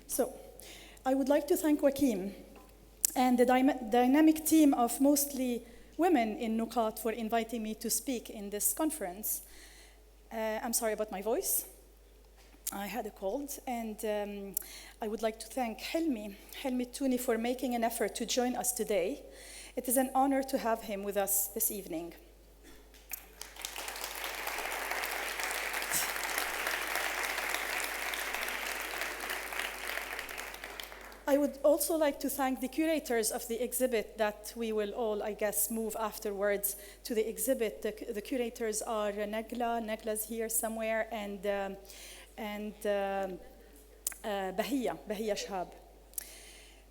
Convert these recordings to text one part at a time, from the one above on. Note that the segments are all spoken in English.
So, I would like to thank Joaquim and the dynamic team of mostly women in Nuqat for inviting me to speak in this conference. I'm sorry about my voice. I had a cold, and I would like to thank Hilmi Tuni for making an effort to join us today. It is an honor to have him with us this evening. I would also like to thank the curators of the exhibit that we will all, I guess, move afterwards to the exhibit. The curators are Negla's here somewhere, and Bahia Shahab.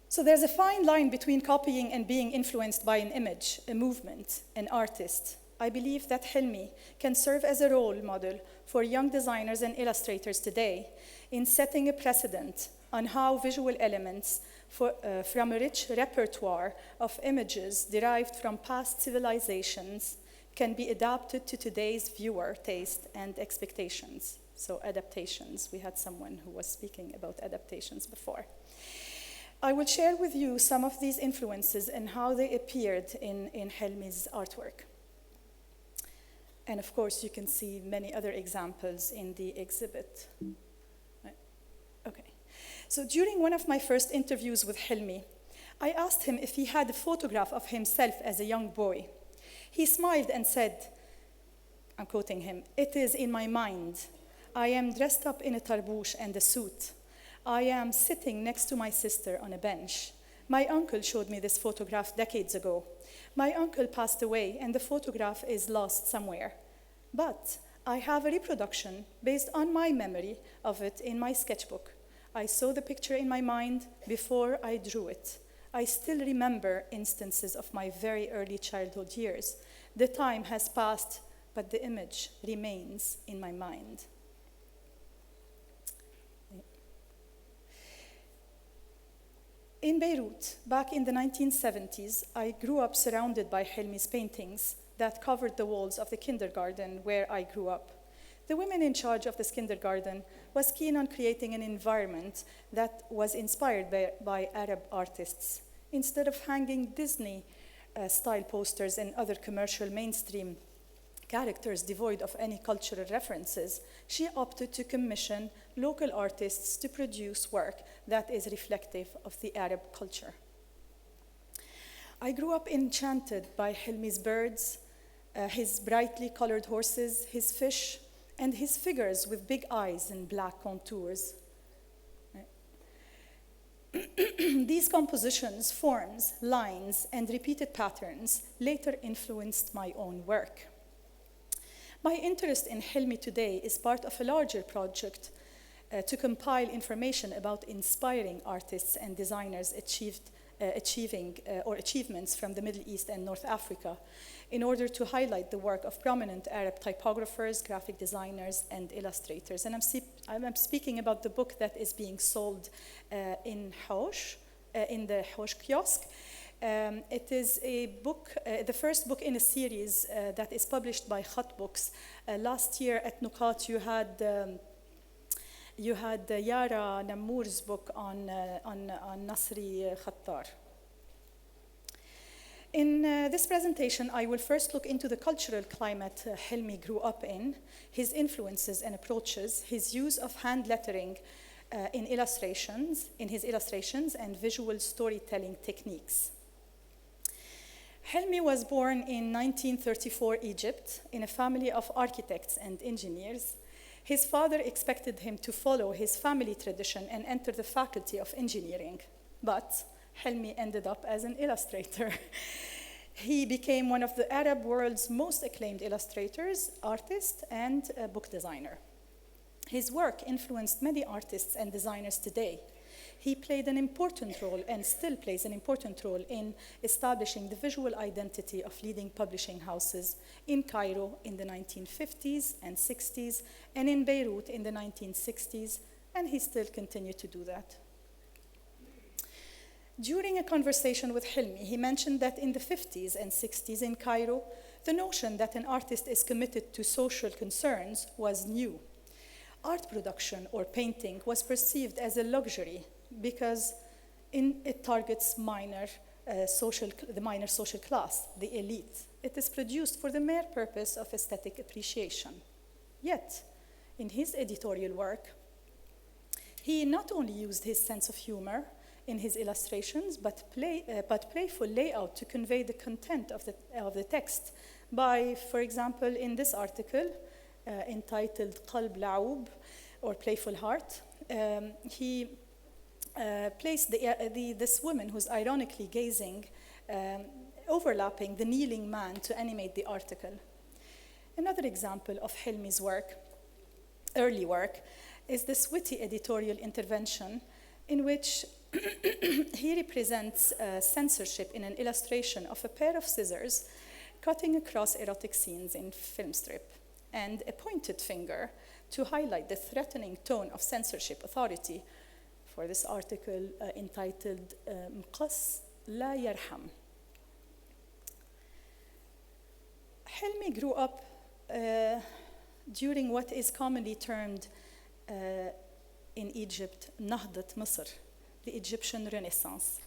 So there's a fine line between copying and being influenced by an image, a movement, an artist. I believe that Hilmi can serve as a role model for young designers and illustrators today in setting a precedent on how visual elements from a rich repertoire of images derived from past civilizations can be adapted to today's viewer taste and expectations. So adaptations. We had someone who was speaking about adaptations before. I will share with you some of these influences and how they appeared in Hilmi's artwork. And of course, you can see many other examples in the exhibit. Okay. So during one of my first interviews with Hilmi, I asked him if he had a photograph of himself as a young boy. He smiled and said, I'm quoting him, "It is in my mind. I am dressed up in a tarbouche and a suit. I am sitting next to my sister on a bench. My uncle showed me this photograph decades ago. My uncle passed away and the photograph is lost somewhere. But I have a reproduction based on my memory of it in my sketchbook. I saw the picture in my mind before I drew it. I still remember instances of my very early childhood years. The time has passed, but the image remains in my mind." In Beirut, back in the 1970s, I grew up surrounded by Hilmi's paintings that covered the walls of the kindergarten where I grew up. The woman in charge of this kindergarten was keen on creating an environment that was inspired by Arab artists. Instead of hanging Disney-style posters and other commercial mainstream characters devoid of any cultural references, she opted to commission local artists to produce work that is reflective of the Arab culture. I grew up enchanted by Hilmi's birds, his brightly colored horses, his fish, and his figures with big eyes and black contours. These compositions, forms, lines, and repeated patterns later influenced my own work. My interest in Hilmi today is part of a larger project to compile information about inspiring artists and designers achievements from the Middle East and North Africa in order to highlight the work of prominent Arab typographers, graphic designers, and illustrators. And I'm speaking about the book that is being sold in Hosh, in the Hosh kiosk. It is a book, the first book in a series that is published by Khat Books. Last year at Nuqat, you had Yara Namour's book on Nasri Khattar. In this presentation, I will first look into the cultural climate Hilmi grew up in, his influences and approaches, his use of hand lettering in his illustrations, and visual storytelling techniques. Hilmi was born in 1934 Egypt in a family of architects and engineers. His father expected him to follow his family tradition and enter the faculty of engineering, but Hilmi ended up as an illustrator. He became one of the Arab world's most acclaimed illustrators, artist, and book designer. His work influenced many artists and designers today. He played an important role and still plays an important role in establishing the visual identity of leading publishing houses in Cairo in the 1950s and 60s, and in Beirut in the 1960s, and he still continued to do that. During a conversation with Hilmi, he mentioned that in the 50s and 60s in Cairo, the notion that an artist is committed to social concerns was new. art production or painting was perceived as a luxury because it targets the minor social class, the elite. It is produced for the mere purpose of aesthetic appreciation. Yet, in his editorial work, he not only used his sense of humor in his illustrations, but playful layout to convey the content of the text by, for example, in this article entitled قلب لعوب, or Playful Heart, he placed this woman who's ironically gazing, overlapping the kneeling man to animate the article. Another example of Hilmi's work, early work, is this witty editorial intervention in which he represents censorship in an illustration of a pair of scissors cutting across erotic scenes in film strip, and a pointed finger to highlight the threatening tone of censorship authority for this article entitled مقص لا يرحم. Hilmi grew up during what is commonly termed in Egypt نهضة مصر, the Egyptian Renaissance.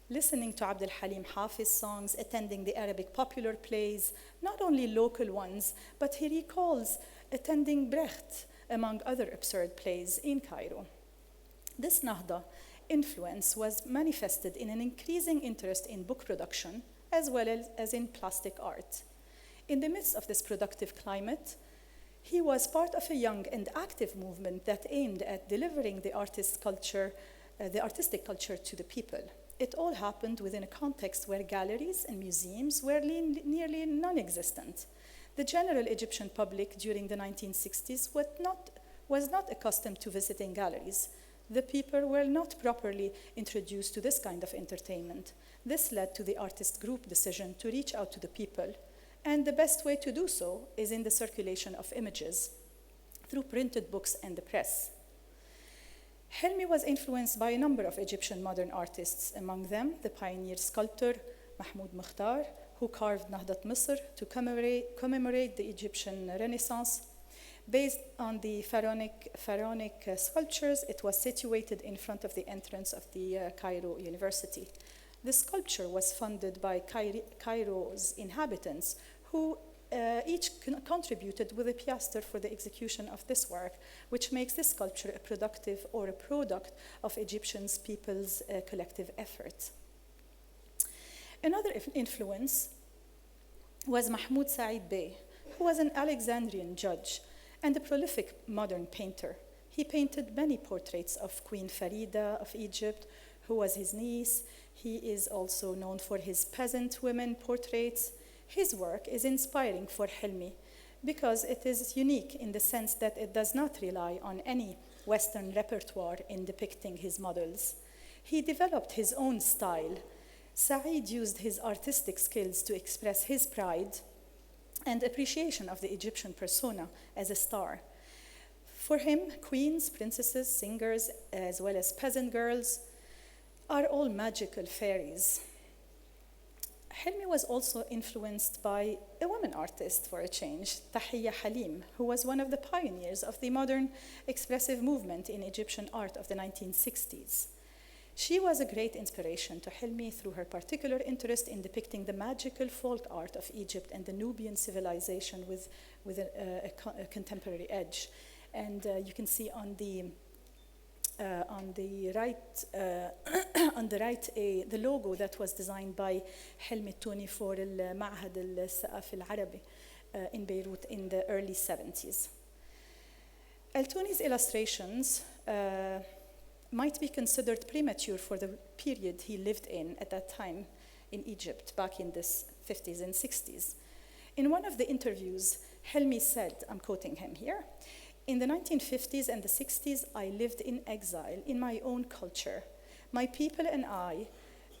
Listening to Abd al-Halim Hafiz songs, attending the Arabic popular plays, not only local ones, but he recalls attending Brecht, among other absurd plays in Cairo. This Nahda influence was manifested in an increasing interest in book production, as well as in plastic art. In the midst of this productive climate, he was part of a young and active movement that aimed at delivering the artistic culture to the people. It all happened within a context where galleries and museums were nearly non-existent. The general Egyptian public during the 1960s was not accustomed to visiting galleries. The people were not properly introduced to this kind of entertainment. This led to the artist group decision to reach out to the people, and the best way to do so is in the circulation of images through printed books and the press. Hilmi was influenced by a number of Egyptian modern artists, among them the pioneer sculptor Mahmoud Mukhtar, who carved Nahdat Misr to commemorate the Egyptian Renaissance. Based on the pharaonic sculptures, it was situated in front of the entrance of the Cairo University. The sculpture was funded by Cairo's inhabitants, who each contributed with a piaster for the execution of this work, which makes this sculpture a productive or a product of Egyptian people's collective effort. Another influence was Mahmoud Said Bey, who was an Alexandrian judge and a prolific modern painter. He painted many portraits of Queen Farida of Egypt, who was his niece. He is also known for his peasant women portraits. His work is inspiring for Hilmi because it is unique in the sense that it does not rely on any Western repertoire in depicting his models. He developed his own style. Said used his artistic skills to express his pride and appreciation of the Egyptian persona as a star. For him, queens, princesses, singers, as well as peasant girls are all magical fairies. Hilmi was also influenced by a woman artist for a change, Tahiyya Halim, who was one of the pioneers of the modern expressive movement in Egyptian art of the 1960s. She was a great inspiration to Hilmi through her particular interest in depicting the magical folk art of Egypt and the Nubian civilization with a contemporary edge. And you can see on the right, the logo that was designed by Hilmi Tuni for المعهد الثقافي العربي in Beirut in the early 70s. Tuni's illustrations might be considered premature for the period he lived in at that time in Egypt, back in the 50s and 60s. In one of the interviews, Hilmi said, I'm quoting him here, "In the 1950s and the 60s, I lived in exile in my own culture. My people and I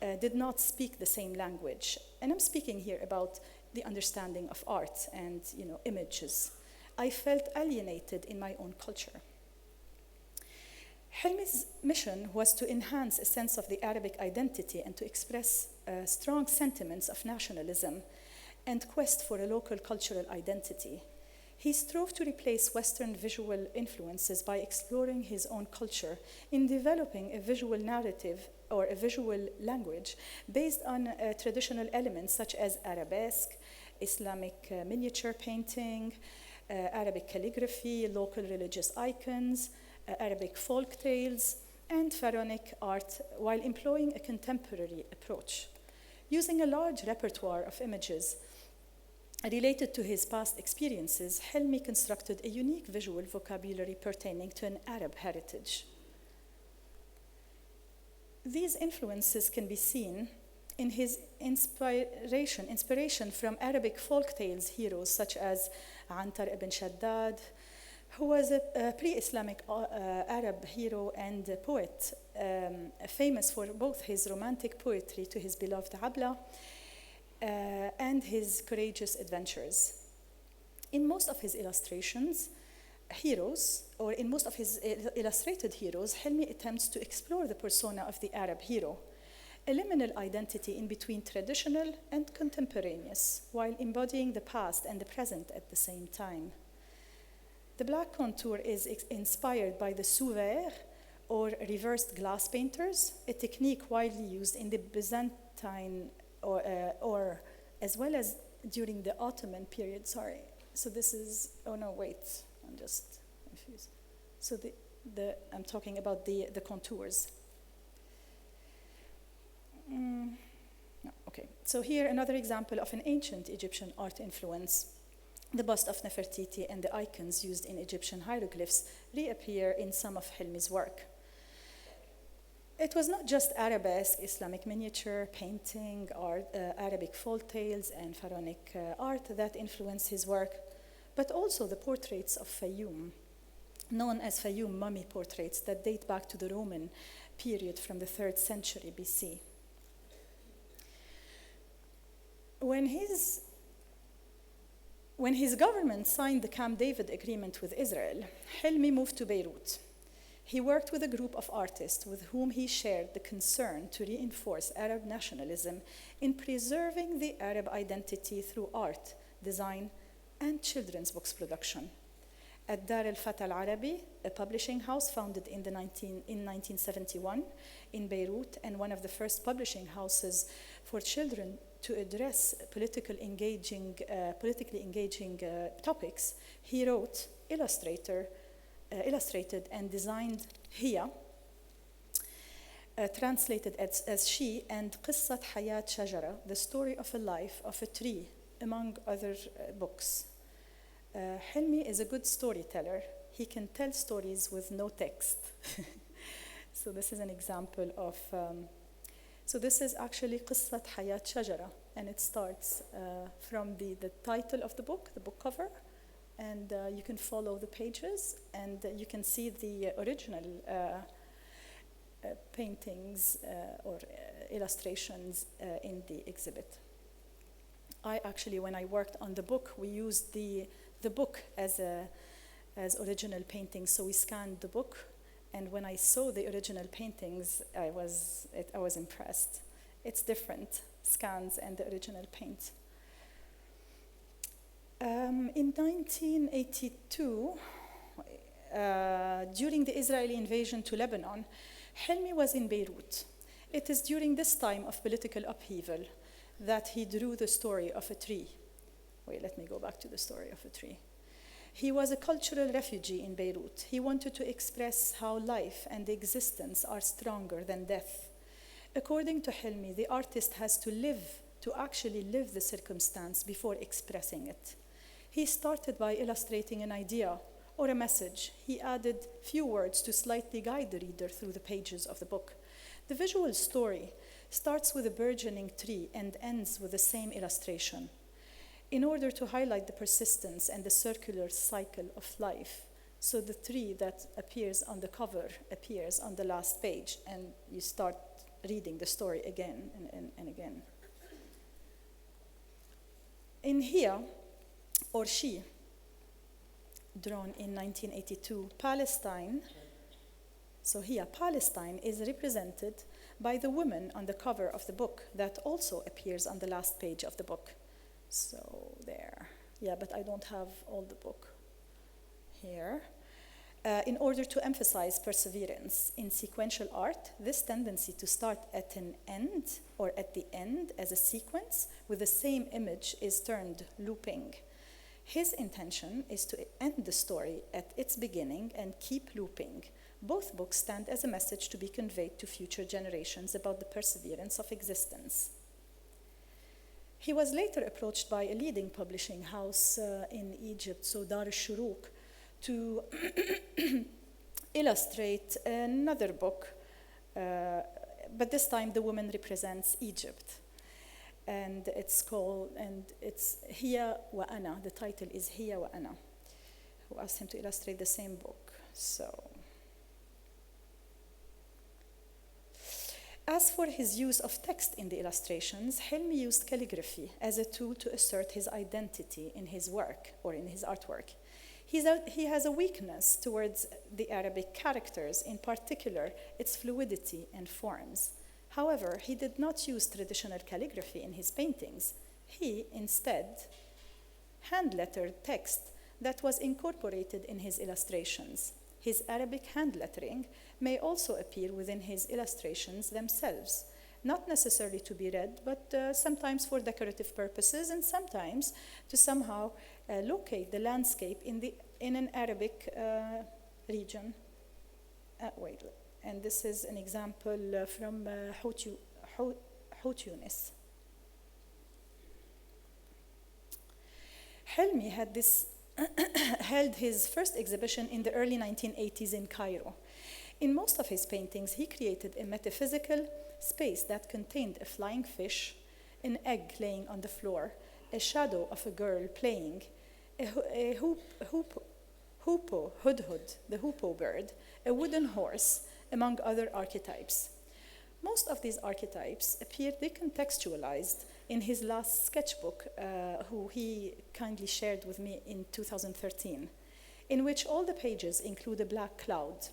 did not speak the same language." And I'm speaking here about the understanding of art and images. I felt alienated in my own culture. Hilmi's mission was to enhance a sense of the Arabic identity and to express strong sentiments of nationalism and quest for a local cultural identity. He strove to replace Western visual influences by exploring his own culture in developing a visual narrative or a visual language based on traditional elements such as arabesque, Islamic miniature painting, Arabic calligraphy, local religious icons, Arabic folk tales, and pharaonic art while employing a contemporary approach. Using a large repertoire of images related to his past experiences, Hilmi constructed a unique visual vocabulary pertaining to an Arab heritage. These influences can be seen in his inspiration from Arabic folk tales heroes such as Antar ibn Shaddad, who was a pre-Islamic Arab hero and poet, famous for both his romantic poetry to his beloved Abla and his courageous adventures. In most of his illustrated heroes, Hilmi attempts to explore the persona of the Arab hero, a liminal identity in between traditional and contemporaneous, while embodying the past and the present at the same time. The black contour is inspired by the sous-verre, or reversed glass painters, a technique widely used in the Byzantine or as well as during the Ottoman period. Sorry. So this is, oh no, wait, I'm just confused. So I'm talking about the contours. No, okay. So here another example of an ancient Egyptian art influence. The bust of Nefertiti and the icons used in Egyptian hieroglyphs reappear in some of Hilmi's work. It was not just arabesque, Islamic miniature, painting, art, Arabic folk tales, and pharaonic art that influenced his work, but also the portraits of Fayoum, known as Fayoum mummy portraits that date back to the Roman period from the 3rd century BC. When his government signed the Camp David agreement with Israel, Hilmi moved to Beirut. He worked with a group of artists with whom he shared the concern to reinforce Arab nationalism in preserving the Arab identity through art, design, and children's books production. At Dar al-Fata al-Arabi, a publishing house founded in 1971 in Beirut and one of the first publishing houses for children to address politically engaging topics, he wrote, illustrated and designed Hiya, translated as She, and قصة حياة شجرة, the story of a life of a tree, among other books. Hilmi is a good storyteller. He can tell stories with no text. So this is an example of, so this is actually قصة حياة شجرة, and it starts from the title of the book cover, and you can follow the pages, and you can see the original paintings or illustrations in the exhibit. I actually, when I worked on the book, we used the book as original paintings, so we scanned the book, and when I saw the original paintings, I was impressed. It's different, scans and the original paint. In 1982, during the Israeli invasion to Lebanon, Hilmi was in Beirut. It is during this time of political upheaval that he drew the story of a tree. Wait, let me go back to the story of a tree. He was a cultural refugee in Beirut. He wanted to express how life and existence are stronger than death. According to Hilmi, the artist has to actually live the circumstance before expressing it. He started by illustrating an idea or a message. He added few words to slightly guide the reader through the pages of the book. The visual story starts with a burgeoning tree and ends with the same illustration, in order to highlight the persistence and the circular cycle of life. So the tree that appears on the cover appears on the last page, and you start reading the story again and again. In Hiya, or She, drawn in 1982, Palestine, so Hiya, Palestine, is represented by the woman on the cover of the book that also appears on the last page of the book. So there, yeah, but I don't have all the book. here. In order to emphasize perseverance in sequential art, this tendency to start at an end or at the end as a sequence with the same image is termed looping. His intention is to end the story at its beginning and keep looping. Both books stand as a message to be conveyed to future generations about the perseverance of existence. He was later approached by a leading publishing house in Egypt, so Dar al-Shuruq, to illustrate another book, but this time the woman represents Egypt. And it's Hiya wa Ana. The title is Hiya wa Ana, who asked him to illustrate the same book. As for his use of text in the illustrations, Hilmi used calligraphy as a tool to assert his identity in his work or in his artwork. He has a weakness towards the Arabic characters, in particular its fluidity and forms. However, he did not use traditional calligraphy in his paintings. He, instead, hand-lettered text that was incorporated in his illustrations. His Arabic hand lettering may also appear within his illustrations themselves, not necessarily to be read, but sometimes for decorative purposes and sometimes to somehow locate the landscape in an Arabic region. And this is an example from Tunis. Hilmi held his first exhibition in the early 1980s in Cairo. In most of his paintings, he created a metaphysical space that contained a flying fish, an egg laying on the floor, a shadow of a girl playing, a hudhud, the hoopoe bird, a wooden horse, among other archetypes. Most of these archetypes appear decontextualized in his last sketchbook, who he kindly shared with me in 2013, in which all the pages include a black cloud.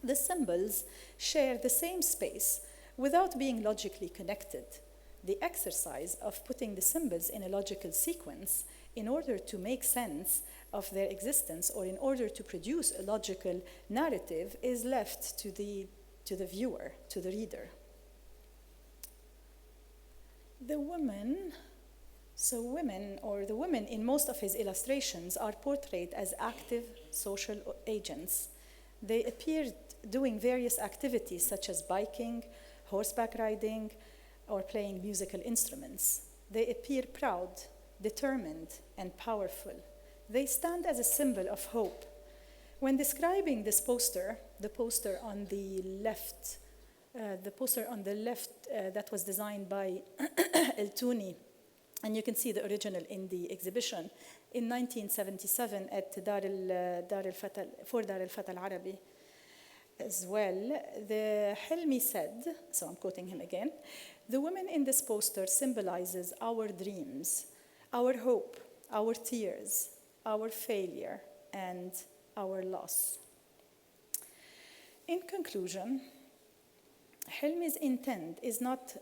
The symbols share the same space without being logically connected. The exercise of putting the symbols in a logical sequence in order to make sense of their existence or in order to produce a logical narrative is left to the viewer, to the reader. The women in most of his illustrations are portrayed as active social agents. They appear doing various activities such as biking, horseback riding, or playing musical instruments. They appear proud, determined, and powerful. They stand as a symbol of hope. When describing this poster, the poster on the left that was designed by Tuni, and you can see the original in the exhibition in 1977 at Dar al-Fata al-Arabi as well. The Hilmi said, so I'm quoting him again, "The woman in this poster symbolizes our dreams, our hope, our tears, our failure, and our loss." In conclusion, Hilmi's intent is not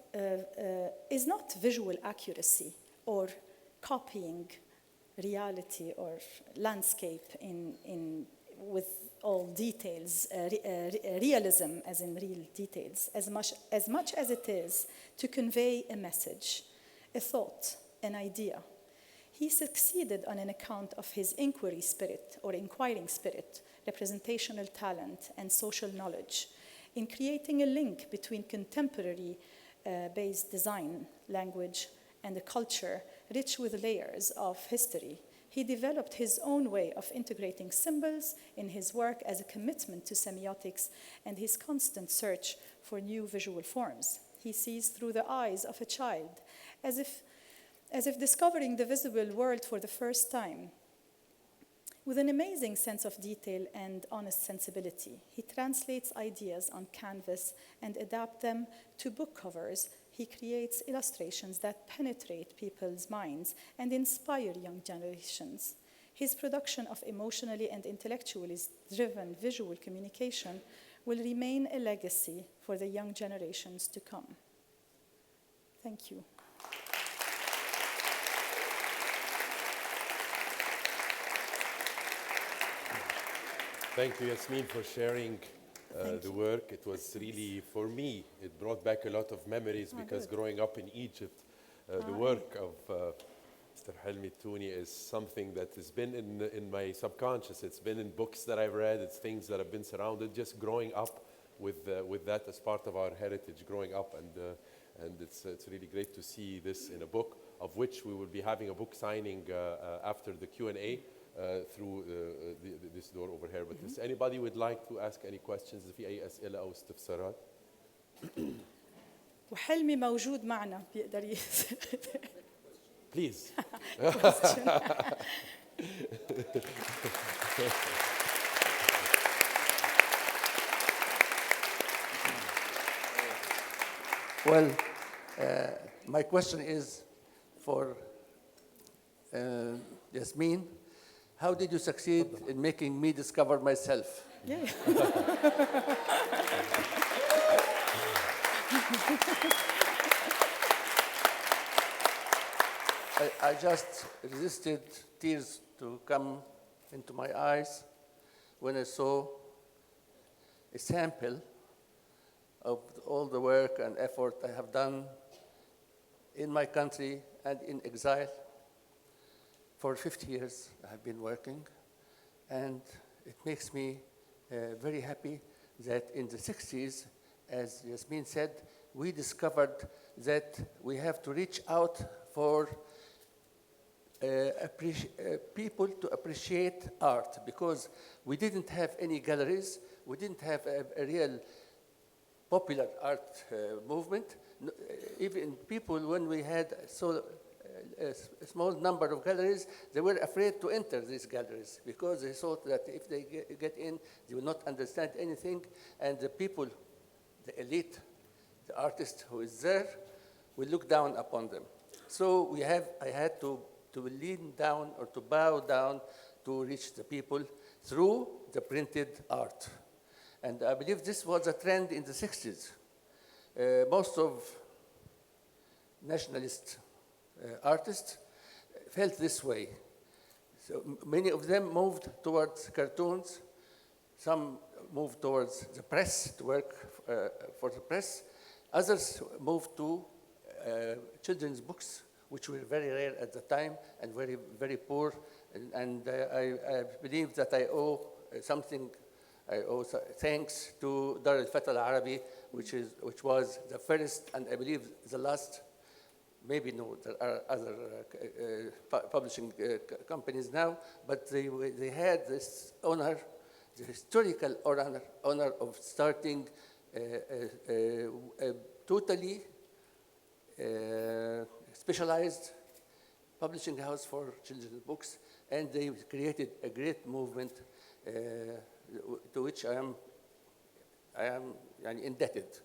visual accuracy or copying reality or landscape with all details, realism as in real details, as much as it is to convey a message, a thought, an idea. He succeeded on an account of his inquiry spirit or inquiring spirit, representational talent, and social knowledge in creating a link between contemporary-based design, language, and a culture rich with layers of history. He developed his own way of integrating symbols in his work as a commitment to semiotics and his constant search for new visual forms. He sees through the eyes of a child, as if discovering the visible world for the first time. With an amazing sense of detail and honest sensibility, he translates ideas on canvas and adapts them to book covers. He creates illustrations that penetrate people's minds and inspire young generations. His production of emotionally and intellectually driven visual communication will remain a legacy for the young generations to come. Thank you. Thank you, Yasmine, for sharing the work. It was really, for me, it brought back a lot of memories because growing up in Egypt, the work of Mr. Hilmi Tuni is something that has been in my subconscious. It's been in books that I've read. It's things that I've been surrounded just growing up with that as part of our heritage, growing up. And it's really great to see this in a book, of which we will be having a book signing after the Q&A through this door over here. But does anybody would like to ask any questions? في أي أسئلة أو استفسارات؟ وحلمي موجود معنا بيقدر Please. Well, my question is for Yasmine. How did you succeed in making me discover myself? Yeah. I just resisted tears to come into my eyes when I saw a sample of all the work and effort I have done in my country and in exile. For 50 years I have been working, and it makes me very happy that in the 60s, as Yasmine said, we discovered that we have to reach out for people to appreciate art, because we didn't have any galleries, we didn't have a real popular art movement. Even people, when we had a small number of galleries, they were afraid to enter these galleries because they thought that if they get in, they will not understand anything, and the people, the elite, the artist who is there, will look down upon them. So I had to lean down or to bow down to reach the people through the printed art. And I believe this was a trend in the 60s. Most of nationalist artists felt this way. So many of them moved towards cartoons. Some moved towards the press, to work for the press. Others moved to children's books, which were very rare at the time and very, very poor. And I believe that I owe something. I owe thanks to Dar al-Fatah al-Arabi, which was the first and I believe the last. Maybe no, there are other publishing companies now, but they had this honor, the historical honor of starting a totally specialized publishing house for children's books, and they created a great movement to which I am indebted.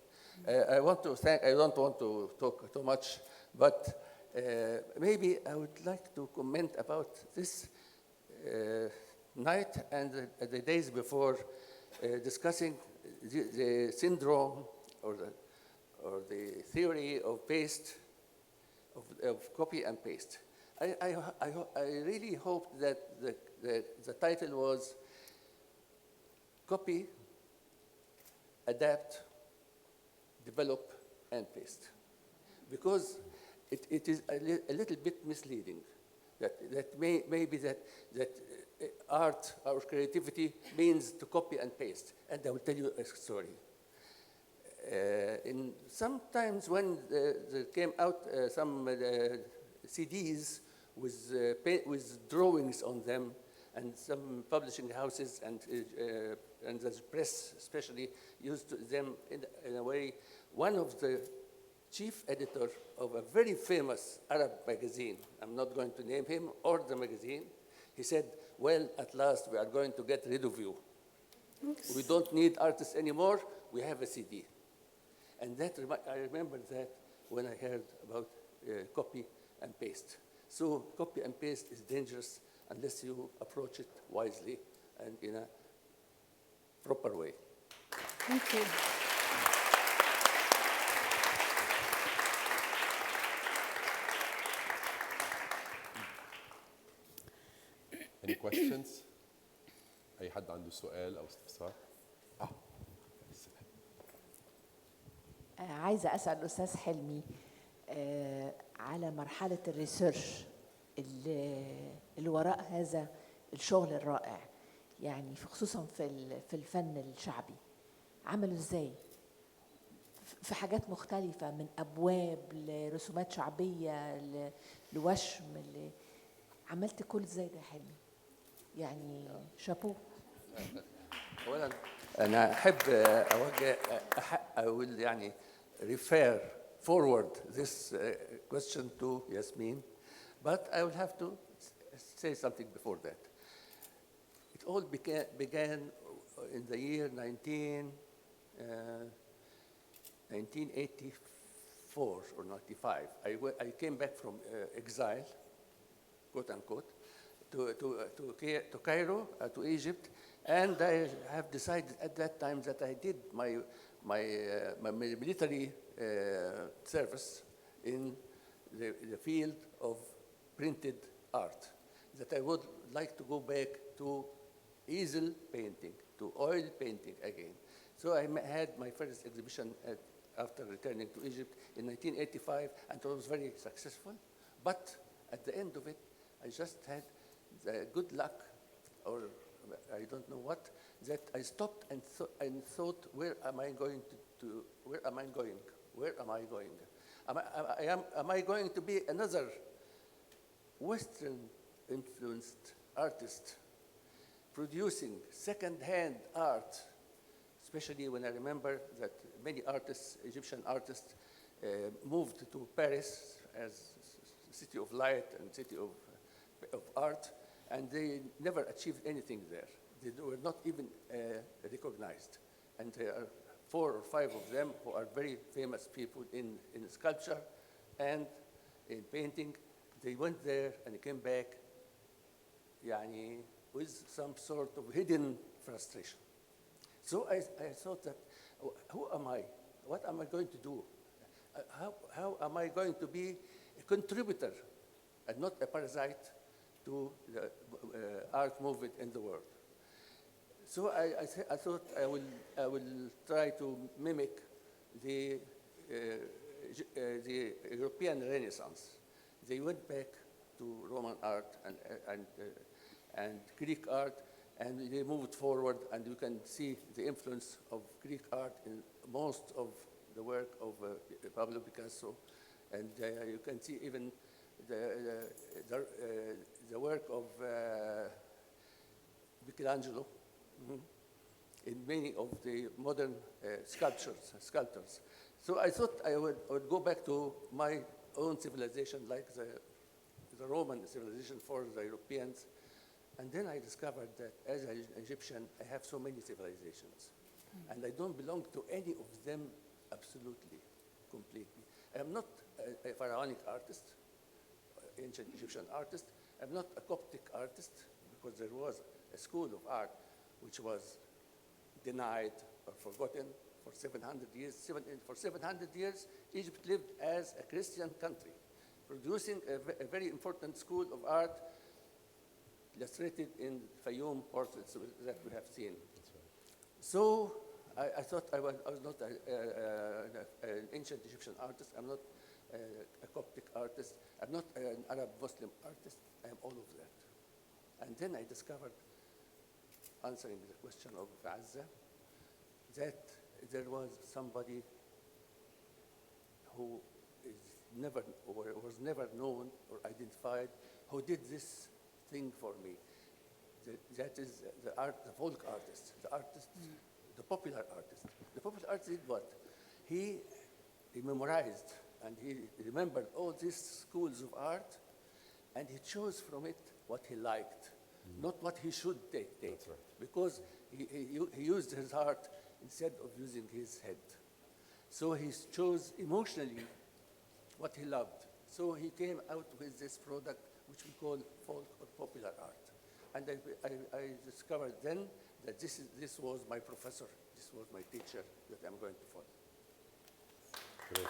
I want to thank. I don't want to talk too much, but maybe I would like to comment about this night and the days before, discussing the syndrome or the theory of paste, of copy and paste. I really hoped that the title was Copy, Adapt, Develop, and Paste, because it is a little bit misleading. That maybe that art or creativity means to copy and paste. And I will tell you a story. Sometimes when there came out some CDs with drawings on them, and some publishing houses and the press especially used them in a way. One of the chief editor of a very famous Arab magazine, I'm not going to name him or the magazine, he said, well, at last we are going to get rid of you. Oops. We don't need artists anymore, we have a CD. And I remember that when I heard about copy and paste. So copy and paste is dangerous unless you approach it wisely and in a proper way. Thank you. Any questions? أي حد عنده سؤال أو استفسار؟ عايزة أسأل الأستاذ حلمي على مرحلة الريسيرش اللي وراء هذا الشغل الرائع، يعني خصوصا في الفن الشعبي، عملوا إزاي؟ في حاجات مختلفة، من أبواب لرسومات شعبية لوشم، عملت كل إزاي ده حلمي؟ يعني شابو. أولاً أنا أحب أوجه أقول يعني refer forward this question to Yasmine, but I will have to say something before that. It all began in the year 1984 or 95. I came back from exile, quote unquote, to Cairo, to Egypt, and I have decided at that time that I did my military service in the field of printed art, that I would like to go back to easel painting, to oil painting again. So I had my first exhibition after returning to Egypt in 1985, and it was very successful. But at the end of it, I just had the good luck, or I don't know what, that I stopped and thought, where am I going to where am I going? Where am I going? Am I going to be another Western-influenced artist producing second-hand art, especially when I remember that many artists, Egyptian artists, moved to Paris as city of light and city of art, and they never achieved anything there. They were not even recognized. And there are 4 or 5 of them who are very famous people in sculpture and in painting. They went there and came back يعني, with some sort of hidden frustration. So I thought that, who am I? What am I going to do? How am I going to be a contributor and not a parasite to the art movement in the world? So I thought I will try to mimic the European Renaissance. They went back to Roman art and Greek art, and they moved forward, and you can see the influence of Greek art in most of the work of Pablo Picasso, and you can see even the work of Michelangelo in many of the modern sculptors. So I thought I would go back to my own civilization, like the Roman civilization for the Europeans. And then I discovered that as an Egyptian, I have so many civilizations. And I don't belong to any of them absolutely, completely. I am not a pharaonic artist, ancient Egyptian artist. I'm not a Coptic artist, because there was a school of art which was denied or forgotten for 700 years. For 700 years, Egypt lived as a Christian country, producing a very important school of art illustrated in Fayoum portraits that we have seen. So I thought I was not an ancient Egyptian artist. I'm not a Coptic artist. I'm not an Arab Muslim artist. I am all of that. And then I discovered, answering the question of Azza, that there was somebody who was never known or identified, who did this thing for me. That is the folk artist, the popular artist. The popular artist did what? He memorized and he remembered all these schools of art, and he chose from it what he liked, not what he should take. That's right. Because he used his heart instead of using his head. So he chose emotionally what he loved. So he came out with this product which we call folk or popular art. And I discovered then that this was my professor, this was my teacher that I'm going to follow. Great.